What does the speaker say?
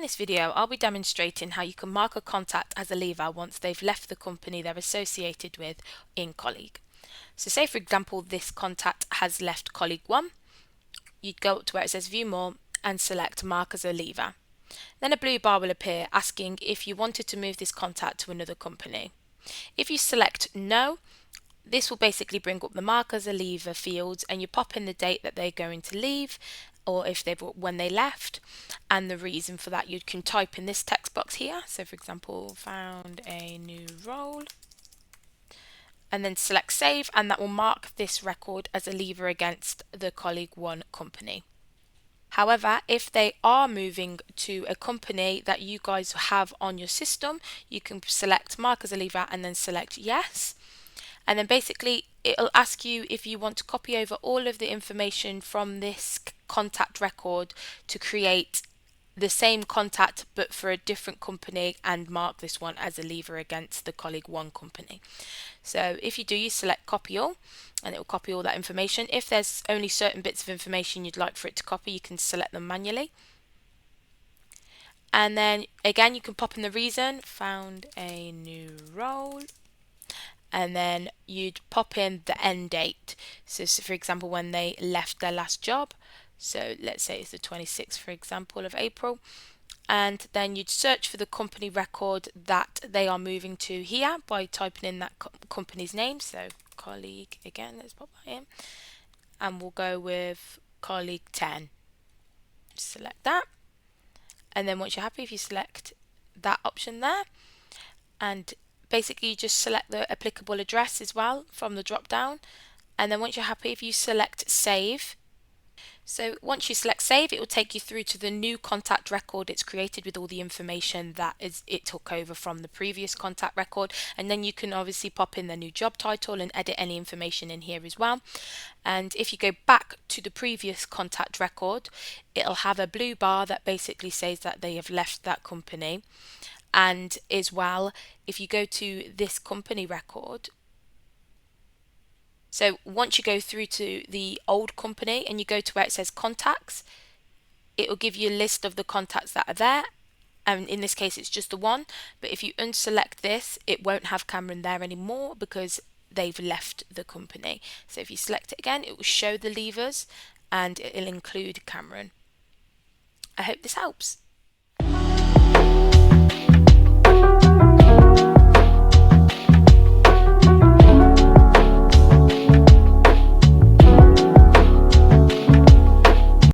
this video, I'll be demonstrating how you can mark a contact as a leaver once they've left the company they're associated with in Colleague. So say for example this contact has left Colleague 1, you'd go up to where it says View More and select Mark as a leaver. Then a blue bar will appear asking if you wanted to move this contact to another company. If you select No, this will basically bring up the mark as a leaver fields, and you pop in the date that they're going to leave, or if they've when they left, and the reason for that. You can type in this text box here. So for example, found a new role, and then select save, and that will mark this record as a leaver against the Colleague 1 company. However, if they are moving to a company that you guys have on your system, you can select mark as a leaver and then select yes. And then basically it'll ask you if you want to copy over all of the information from this contact record to create the same contact but for a different company and mark this one as a leaver against the Colleague 1 company. So if you do, you select copy all and it will copy all that information. If there's only certain bits of information you'd like for it to copy, you can select them manually. And then again you can pop in the reason, found a new role, and then you'd pop in the end date. So for example, when they left their last job, so let's say it's the 26th, for example, of April, and then you'd search for the company record that they are moving to here by typing in that company's name. So Colleague, again, let's pop that in, and we'll go with Colleague 10. Select that, and then once you're happy, if you select that option there, and basically you just select the applicable address as well from the drop down, and then once you're happy, if you select save. So once you select save, it will take you through to the new contact record it's created with all the information that it took over from the previous contact record, and then you can obviously pop in the new job title and edit any information in here as well. And if you go back to the previous contact record, it'll have a blue bar that basically says that they have left that company. And as well, if you go to this company record, so once you go through to the old company and you go to where it says contacts, it will give you a list of the contacts that are there, and in this case it's just the one. But if you unselect this, it won't have Cameron there anymore because they've left the company. So if you select it again, it will show the levers and it'll include Cameron. I hope this helps.